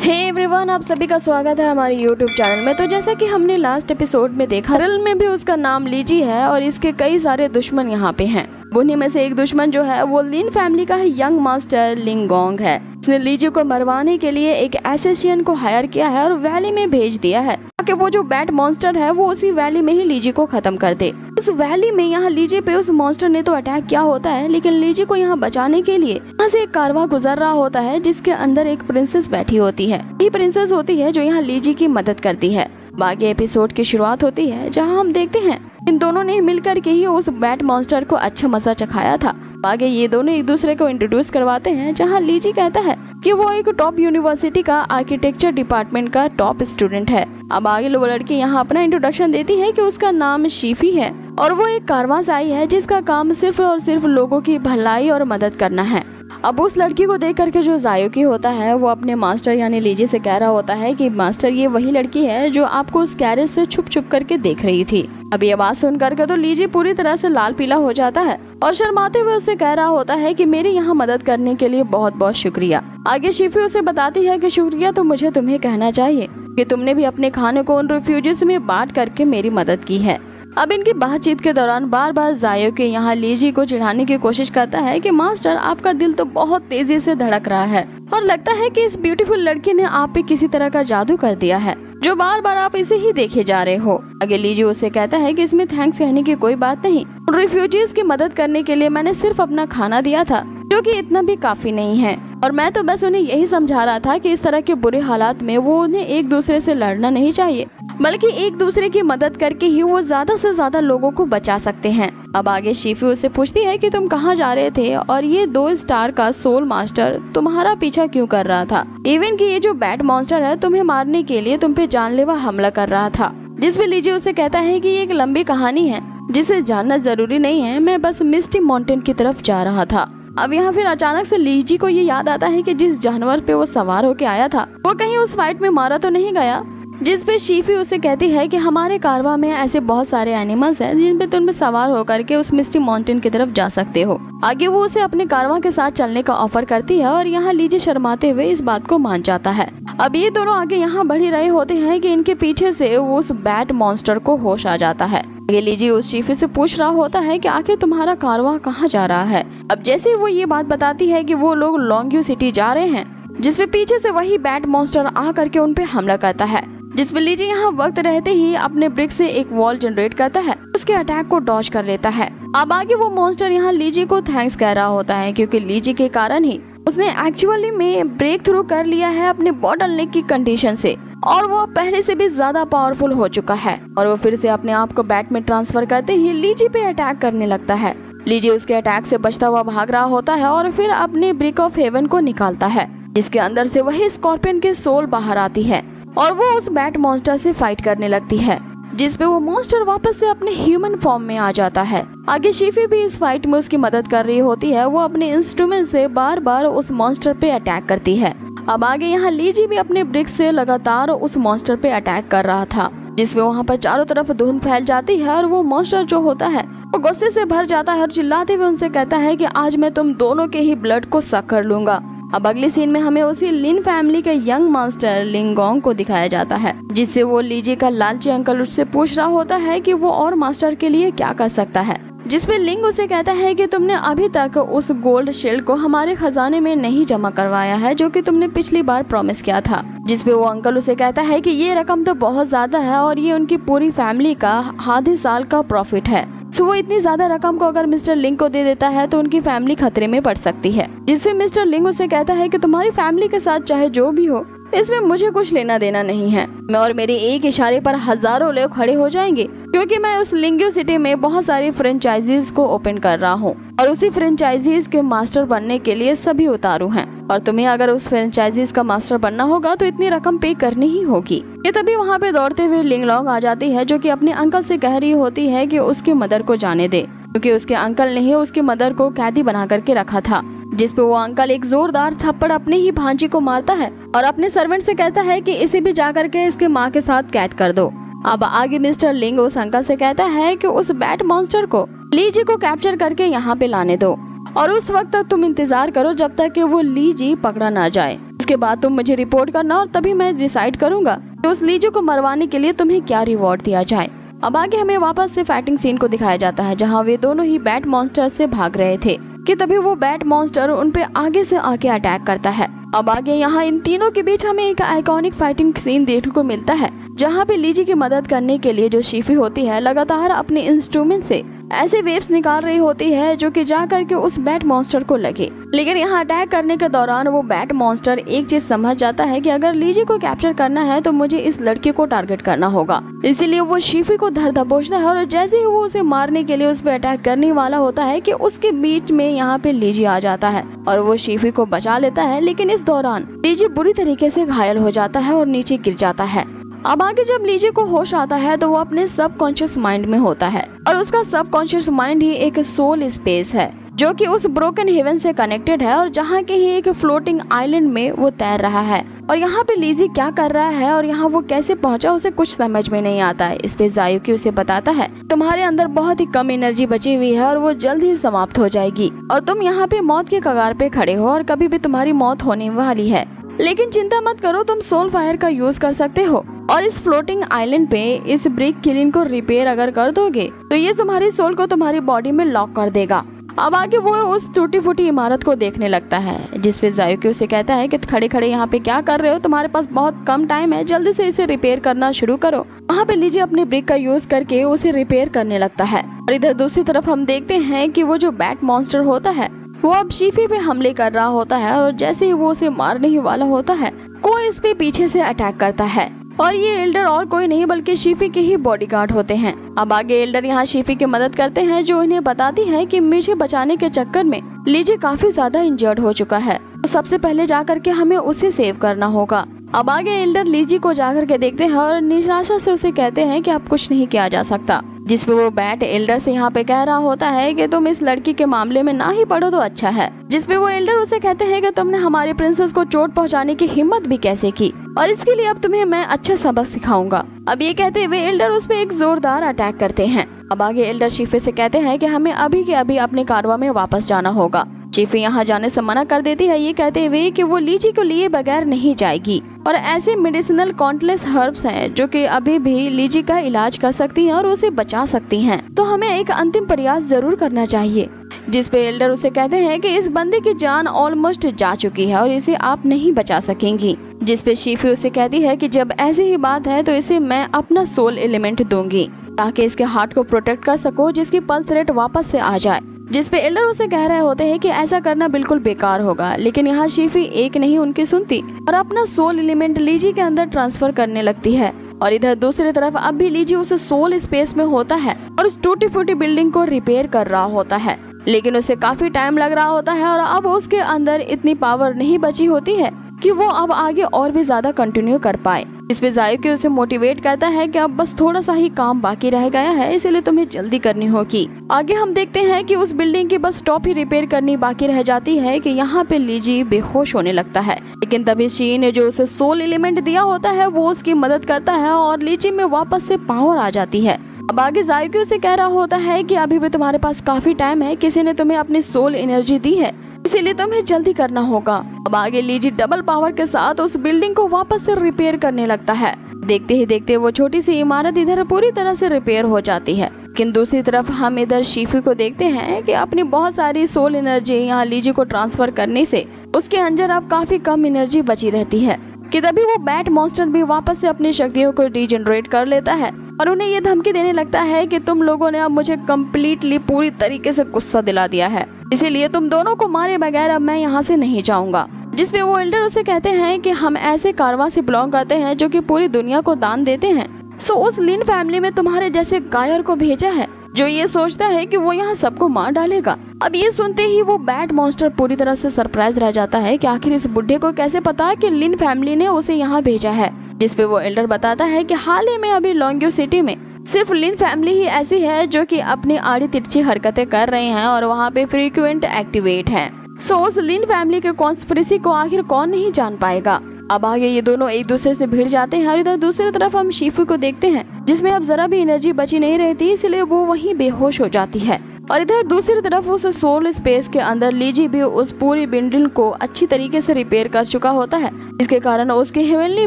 Hey everyone, आप सभी का स्वागत है हमारे यूट्यूब चैनल में। तो जैसा कि हमने लास्ट एपिसोड में देखा, रियल में भी उसका नाम लीजी है और इसके कई सारे दुश्मन यहाँ पे हैं। उन्हीं में से एक दुश्मन जो है वो लिन फैमिली का यंग मास्टर लिंगोंग है। उसने लीजी को मरवाने के लिए एक एसेसियन को हायर किया है और वैली में भेज दिया है ताकि वो जो बैट मॉन्स्टर है वो उसी वैली में ही लीजी को खत्म कर दे। इस वैली में यहाँ लीजी पे उस मॉन्स्टर ने तो अटैक किया होता है, लेकिन लीजी को यहाँ बचाने के लिए यहाँ से एक कारवां गुजर रहा होता है जिसके अंदर एक प्रिंसेस बैठी होती है। यही प्रिंसेस होती है जो यहाँ लीजी की मदद करती है। बाकी एपिसोड की शुरुआत होती है जहाँ हम देखते हैं इन दोनों ने मिलकर के ही उस बैट मॉन्स्टर को अच्छा मजा चखाया था। आगे ये दोनों एक दूसरे को इंट्रोड्यूस करवाते हैं जहाँ लीजी कहता है कि वो एक टॉप यूनिवर्सिटी का आर्किटेक्चर डिपार्टमेंट का टॉप स्टूडेंट है। अब आगे वो लड़की यहाँ अपना इंट्रोडक्शन देती है कि उसका नाम शीफी है और वो एक कारवां से आई है जिसका काम सिर्फ और सिर्फ लोगों की भलाई और मदद करना है। अब उस लड़की को देख करके जो जायोकी होता है वो अपने मास्टर यानी लीजी से कह रहा होता है कि मास्टर, ये वही लड़की है जो आपको उस कैरेज से छुप छुप करके देख रही थी। अब ये बात सुन करके तो लीजी पूरी तरह से लाल पीला हो जाता है और शर्माते हुए उससे कह रहा होता है कि मेरी यहाँ मदद करने के लिए बहुत बहुत शुक्रिया। आगे शीफी उसे बताती है कि शुक्रिया तो मुझे तुम्हें कहना चाहिए कि तुमने भी अपने खाने को उन रिफ्यूजीज में बांट करके मेरी मदद की है। अब इनकी बातचीत के दौरान बार बार जायो के यहाँ लीजी को चिढ़ाने की कोशिश करता है कि मास्टर, आपका दिल तो बहुत तेजी से धड़क रहा है और लगता है कि इस ब्यूटीफुल लड़की ने आप पे किसी तरह का जादू कर दिया है जो बार बार आप इसे ही देखे जा रहे हो। आगे लीजी उससे कहता है कि इसमें थैंक्स कहने की कोई बात नहीं, रिफ्यूजीज की मदद करने के लिए मैंने सिर्फ अपना खाना दिया था जो कि इतना भी काफी नहीं है और मैं तो बस उन्हें यही समझा रहा था कि इस तरह के बुरे हालात में वो उन्हें एक दूसरे से लड़ना नहीं चाहिए बल्कि एक दूसरे की मदद करके ही वो ज्यादा से ज्यादा लोगों को बचा सकते हैं। अब आगे शीफी उससे पूछती है कि तुम कहाँ जा रहे थे और ये 2 स्टार का सोल मास्टर तुम्हारा पीछा क्यों कर रहा था, इवन कि ये जो बैट मॉन्स्टर है तुम्हें मारने के लिए तुम पे जानलेवा हमला कर रहा था। जिसपे लीजी उसे कहता है कि ये एक लंबी कहानी है जिसे जानना जरूरी नहीं है, मैं बस मिस्टी माउंटेन की तरफ जा रहा था। अब यहाँ फिर अचानक से लीजी को ये याद आता है कि जिस जानवर पे वो सवार होके आया था वो कहीं उस फाइट में मारा तो नहीं गया। जिस पे शीफी उसे कहती है कि हमारे कारवां में ऐसे बहुत सारे एनिमल्स हैं जिन पे तुम सवार होकर के उस मिस्टी माउंटेन की तरफ जा सकते हो। आगे वो उसे अपने कारवां के साथ चलने का ऑफर करती है और यहाँ लीजी शर्माते हुए इस बात को मान जाता है। अब ये दोनों आगे यहाँ बढ़ ही रहे होते हैं कि इनके पीछे से उस बैट मॉन्स्टर को होश आ जाता है। ये लीजी उस शीफी से पूछ रहा होता है कि आखिर तुम्हारा कारवां कहाँ जा रहा है। अब जैसे ही वो ये बात बताती है कि वो लोग लॉन्ग्यू सिटी जा रहे हैं, जिसपे पीछे से वही बैट मॉन्स्टर आ करके उन पे हमला करता है। जिसमें लीजी यहाँ वक्त रहते ही अपने ब्रिक से एक वॉल जनरेट करता है, उसके अटैक को डॉज कर लेता है। अब आगे वो मॉन्स्टर यहाँ लीजी को थैंक्स कह रहा होता है क्योंकि लीजी के कारण ही उसने एक्चुअली में ब्रेक थ्रू कर लिया है अपने बॉटल नेक की कंडीशन से और वो पहले से भी ज्यादा पावरफुल हो चुका है और वो फिर से अपने आप को बैट में ट्रांसफर करते ही लीजी पे अटैक करने लगता है। लीजी उसके अटैक से बचता हुआ भाग रहा होता है और फिर अपने ब्रिक ऑफ हेवन को निकालता है जिसके अंदर से वही स्कॉर्पियन के सोल बाहर आती है और वो उस बैट मॉन्स्टर से फाइट करने लगती है, जिसपे वो मॉन्स्टर वापस से अपने ह्यूमन फॉर्म में आ जाता है। आगे शीफी भी इस फाइट में उसकी मदद कर रही होती है, वो अपने इंस्ट्रूमेंट से बार बार उस मॉन्स्टर पे अटैक करती है। अब आगे यहाँ लीजी भी अपने ब्रिक से लगातार उस मॉन्स्टर पे अटैक कर रहा था, जिसमें वहाँ पर चारों तरफ धुंध फैल जाती है और वो मॉन्स्टर जो होता है वो गुस्से से भर जाता है और चिल्लाते हुए उनसे कहता है कि आज मैं तुम दोनों के ही ब्लड को सक कर लूंगा। अब अगली सीन में हमें उसी लिन फैमिली के यंग मास्टर लिंगोंग को दिखाया जाता है, जिससे वो लीजी का लालची अंकल उससे पूछ रहा होता है कि वो और मास्टर के लिए क्या कर सकता है। जिसपे लिंग उसे कहता है कि तुमने अभी तक उस गोल्ड शील्ड को हमारे खजाने में नहीं जमा करवाया है जो कि तुमने पिछली बार प्रॉमिस किया था। जिसपे वो अंकल उसे कहता है कि ये रकम तो बहुत ज्यादा है और ये उनकी पूरी फैमिली का आधे साल का प्रॉफिट है। सो वो इतनी ज्यादा रकम को अगर मिस्टर लिंग को दे देता है तो उनकी फैमिली खतरे में पड़ सकती है। जिसपे मिस्टर लिंग उसे कहता है कि तुम्हारी फैमिली के साथ चाहे जो भी हो, इसमें मुझे कुछ लेना देना नहीं है। मैं और मेरे एक इशारे पर हजारों लोग खड़े हो जाएंगे क्योंकि मैं उस लिंग्यू सिटी में बहुत सारी फ्रेंचाइजीज को ओपन कर रहा हूँ और उसी फ्रेंचाइजीज के मास्टर बनने के लिए सभी उतारू हैं और तुम्हें अगर उस फ्रेंचाइजीज का मास्टर बनना होगा तो इतनी रकम पे करनी ही होगी। ये तभी वहाँ पे दौड़ते हुए लिंगलोंग आ जाती है जो कि अपने अंकल से कह रही होती है कि उसकी मदर को जाने दे क्योंकि उसके अंकल ने ही उसकी मदर को कैदी बना करके रखा था। जिसपे वो अंकल एक जोरदार थप्पड़ अपने ही भांजी को मारता है और अपने सर्वेंट से कहता है कि इसे भी जा करके इसके माँ के साथ कैद कर दो। अब आगे मिस्टर लिंग उस अंकल से कहता है कि उस बैट मॉन्स्टर को लीजी को कैप्चर करके यहाँ पे लाने दो और उस वक्त तक तुम इंतजार करो जब तक कि वो लीजी पकड़ा ना जाए। उसके बाद तुम मुझे रिपोर्ट करना और तभी मैं डिसाइड करूंगा कि उस लीजी को मरवाने के लिए तुम्हें क्या रिवॉर्ड दिया जाए। अब आगे हमें वापस से फाइटिंग सीन को दिखाया जाता है जहाँ वे दोनों ही बैट मॉन्स्टर से भाग रहे थे कि तभी वो बैट मॉन्स्टर उन पे आगे से आके अटैक करता है। अब आगे यहाँ इन तीनों के बीच हमें एक आइकॉनिक फाइटिंग सीन देखने को मिलता है जहाँ पे लीजी की मदद करने के लिए जो शीफी होती है लगातार अपने इंस्ट्रूमेंट से ऐसे वेव्स निकाल रही होती है जो कि जा करके उस बैट मॉन्स्टर को लगे। लेकिन यहाँ अटैक करने के दौरान वो बैट मॉन्स्टर एक चीज समझ जाता है कि अगर लीजी को कैप्चर करना है तो मुझे इस लड़की को टारगेट करना होगा। इसीलिए वो शीफी को धर दबोचता है और जैसे ही वो उसे मारने के लिए उस पर अटैक करने वाला होता है कि उसके बीच में यहाँ पे लीजी आ जाता है और वो शीफी को बचा लेता है। लेकिन इस दौरान लीजी बुरी तरीके से घायल हो जाता है और नीचे गिर जाता है। अब आगे जब लीजी को होश आता है तो वो अपने सबकॉन्शियस माइंड में होता है और उसका सबकॉन्शियस माइंड ही एक सोल स्पेस है जो कि उस ब्रोकन हेवन से कनेक्टेड है और जहाँ के ही एक फ्लोटिंग आइलैंड में वो तैर रहा है। और यहाँ पे लीजी क्या कर रहा है और यहाँ वो कैसे पहुँचा उसे कुछ समझ में नहीं आता है। इस पे जायुकी उसे बताता है तुम्हारे अंदर बहुत ही कम एनर्जी बची हुई है और वो जल्द ही समाप्त हो जाएगी और तुम यहाँ पे मौत के कगार पे खड़े हो और कभी भी तुम्हारी मौत होने वाली है। लेकिन चिंता मत करो, तुम सोल फायर का यूज कर सकते हो और इस फ्लोटिंग आइलैंड पे इस ब्रिक किलिंग को रिपेयर अगर कर दोगे तो ये तुम्हारी सोल को तुम्हारी बॉडी में लॉक कर देगा। अब आगे वो उस टूटी फूटी इमारत को देखने लगता है जिसपे जायुकी उसे कहता है कि खड़े खड़े यहाँ पे क्या कर रहे हो, तुम्हारे पास बहुत कम टाइम है, जल्दी से इसे रिपेयर करना शुरू करो। वहाँ पे लीजी अपने ब्रिक का यूज करके उसे रिपेयर करने लगता है और इधर दूसरी तरफ हम देखते हैं कि वो जो बैट मॉन्स्टर होता है वो अब शीफी पे हमले कर रहा होता है और जैसे ही वो उसे मारने ही वाला होता है कोई इस पे पीछे से अटैक करता है और ये एल्डर और कोई नहीं बल्कि शीफी के ही बॉडीगार्ड होते हैं। अब आगे एल्डर यहाँ शीफी की मदद करते हैं जो इन्हें बताती है कि मुझे बचाने के चक्कर में लीजी काफी ज्यादा इंजर्ड हो चुका है, तो सबसे पहले जाकर के हमें उसे सेव करना होगा। अब आगे एल्डर लीजी को जाकर के देखते हैं और निराशा से उसे कहते हैं कि अब कुछ नहीं किया जा सकता, जिसपे वो बैट एल्डर से यहाँ पे कह रहा होता है कि तुम इस लड़की के मामले में ना ही पढ़ो तो अच्छा है। जिसपे वो एल्डर उसे कहते हैं कि तुमने हमारे प्रिंसेस को चोट पहुंचाने की हिम्मत भी कैसे की और इसके लिए अब तुम्हें मैं अच्छा सबक सिखाऊंगा। अब ये कहते हुए एल्डर उस पे एक जोरदार अटैक करते हैं। अब आगे एल्डर शीफी से कहते हैं कि हमें अभी के अभी अपने कारवा में वापस जाना होगा। शीफी यहाँ जाने से मना कर देती है, ये कहते हुए कि वो लीची को लिए बगैर नहीं जाएगी और ऐसे मेडिसिनल काउंटलेस हर्ब्स हैं जो कि अभी भी लीची का इलाज कर सकती हैं और उसे बचा सकती हैं, तो हमें एक अंतिम प्रयास जरूर करना चाहिए। जिसपे एल्डर उसे कहते हैं कि इस बंदे की जान ऑलमोस्ट जा चुकी है और इसे आप नहीं बचा सकेंगी। जिसपे शीफी उसे कहती है कि जब ऐसी ही बात है तो इसे मैं अपना सोल एलिमेंट दूंगी ताकि इसके हार्ट को प्रोटेक्ट कर सको, जिसकी पल्स रेट वापस से आ जाए। जिसपे एल्डर उसे कह रहे होते हैं कि ऐसा करना बिल्कुल बेकार होगा, लेकिन यहाँ शीफी एक नहीं उनकी सुनती और अपना सोल एलिमेंट लीजी के अंदर ट्रांसफर करने लगती है। और इधर दूसरी तरफ अब भी लीजी उस सोल स्पेस में होता है और उस टूटी फूटी बिल्डिंग को रिपेयर कर रहा होता है, लेकिन उसे काफी टाइम लग रहा होता है और अब उसके अंदर इतनी पावर नहीं बची होती है कि वो अब आगे और भी ज्यादा कंटिन्यू कर पाए। इस पे जायुकी उसे मोटिवेट करता है कि अब बस थोड़ा सा ही काम बाकी रह गया है, इसलिए तुम्हें जल्दी करनी होगी। आगे हम देखते हैं कि उस बिल्डिंग की बस टॉप ही रिपेयर करनी बाकी रह जाती है कि यहाँ पे लीजी बेहोश होने लगता है, लेकिन तभी शी ने जो उसे सोल एलिमेंट दिया होता है वो उसकी मदद करता है और लीजी में वापस से पावर आ जाती है। अब आगे जायुकी उसे कह रहा होता है कि अभी भी तुम्हारे पास काफी टाइम है, किसी ने तुम्हें अपनी सोल एनर्जी दी है, इसीलिए तुम्हें जल्दी करना होगा। अब आगे लीजी डबल पावर के साथ उस बिल्डिंग को वापस से रिपेयर करने लगता है। देखते ही देखते वो छोटी सी इमारत इधर पूरी तरह से रिपेयर हो जाती है, लेकिन दूसरी तरफ हम इधर शीफी को देखते हैं कि अपनी बहुत सारी सोल एनर्जी यहाँ लीजी को ट्रांसफर करने से उसके अंदर अब काफी कम एनर्जी बची रहती है कि तभी वो बैट मॉन्स्टर भी वापस से अपनी शक्तियों को रीजनरेट कर लेता है और उन्हें ये धमकी देने लगता है कि तुम लोगों ने अब मुझे कम्प्लीटली पूरी तरीके से गुस्सा दिला दिया है, इसीलिए तुम दोनों को मारे बगैर अब मैं यहाँ से नहीं जाऊंगा। जिसपे वो एल्डर उसे कहते हैं कि हम ऐसे कारवां से बिलोंग करते हैं जो कि पूरी दुनिया को दान देते हैं, सो उस लिन फैमिली में तुम्हारे जैसे गायर को भेजा है जो ये सोचता है कि वो यहाँ सबको मार डालेगा। अब ये सुनते ही वो बैट मॉन्स्टर पूरी तरह से सरप्राइज रह जाता है कि आखिर इस बुढ़े को कैसे पता कि लिन फैमिली ने उसे यहाँ भेजा है। जिसपे वो एल्डर बताता है कि हाल ही में अभी लॉन्ग्यू सिटी में सिर्फ लिन फैमिली ही ऐसी है जो कि अपनी आड़ी तिरछी हरकतें कर रहे हैं और वहाँ पे फ्रीक्वेंट एक्टिवेट हैं। सो उस लिन फैमिली के कॉन्स्पिरेसी को आखिर कौन नहीं जान पाएगा। अब आगे ये दोनों एक दूसरे से भिड़ जाते हैं और इधर दूसरी तरफ हम शीफी को देखते हैं जिसमें अब जरा भी एनर्जी बची नहीं रहती, इसलिए वो वहीं बेहोश हो जाती है। और इधर दूसरी तरफ उस सोल स्पेस के अंदर लीजी भी उस पूरी बिल्डिंग को अच्छी तरीके से रिपेयर कर चुका होता है। इसके कारण उसकी हेवनली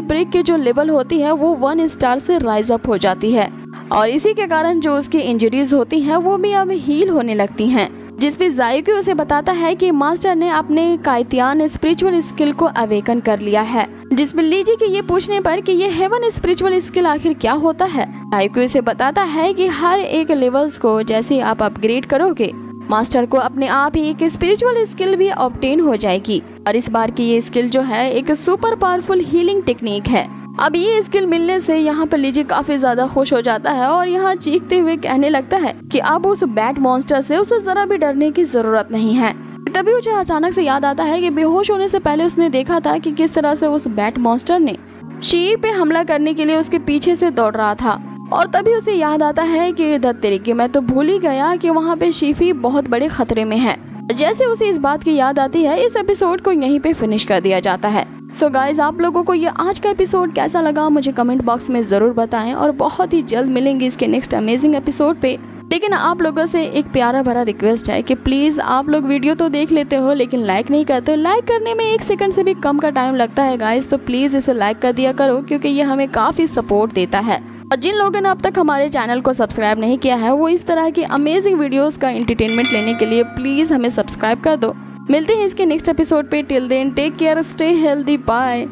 ब्रिक की जो लेवल होती है वो 1 स्टार से राइज अप हो जाती है और इसी के कारण जो उसकी इंजरीज होती हैं वो भी अब हील होने लगती हैं। जिस पे जायकी उसे बताता है कि मास्टर ने अपने कायतियान स्पिरिचुअल स्किल को अवेकन कर लिया है। जिसमें लीजी के ये पूछने पर कि ये हेवन स्पिरिचुअल स्किल आखिर क्या होता है, जायकी उसे बताता है कि हर एक लेवल्स को जैसे आप अपग्रेड करोगे मास्टर को अपने आप ही एक स्पिरिचुअल स्किल भी ऑब्टेन हो जाएगी और इस बार की ये स्किल जो है एक सुपर पावरफुल हीलिंग टेक्निक है। अब ये स्किल मिलने से यहाँ पर लीजी काफी ज्यादा खुश हो जाता है और यहाँ चीखते हुए कहने लगता है कि अब उस बैट मॉन्स्टर से उसे जरा भी डरने की जरूरत नहीं है। तभी उसे अचानक से याद आता है कि बेहोश होने से पहले उसने देखा था कि किस तरह से उस बैट मॉन्स्टर ने शी पे हमला करने के लिए उसके पीछे से दौड़ रहा था और तभी उसे याद आता है कि धत्तेरी मैं तो भूल ही गया कि वहाँ पे शीफी बहुत बड़े खतरे में है। जैसे उसे इस बात की याद आती है इस एपिसोड को यहीं पे फिनिश कर दिया जाता है। सो गाइज आप लोगों को ये आज का एपिसोड कैसा लगा मुझे कमेंट बॉक्स में जरूर बताएं और बहुत ही जल्द मिलेंगे इसके नेक्स्ट अमेजिंग एपिसोड पे। लेकिन आप लोगों से एक प्यारा भरा रिक्वेस्ट है कि प्लीज आप लोग वीडियो तो देख लेते हो लेकिन लाइक नहीं करते। लाइक करने में 1 सेकंड से भी कम का टाइम लगता है गाइज, तो प्लीज इसे लाइक कर दिया करो क्योंकि ये हमें काफी सपोर्ट देता है। और जिन लोगों ने अब तक हमारे चैनल को सब्सक्राइब नहीं किया है वो इस तरह की अमेजिंग वीडियोस का एंटरटेनमेंट लेने के लिए प्लीज हमें सब्सक्राइब कर दो। मिलते हैं इसके नेक्स्ट एपिसोड पे। Till then take care, stay healthy, bye.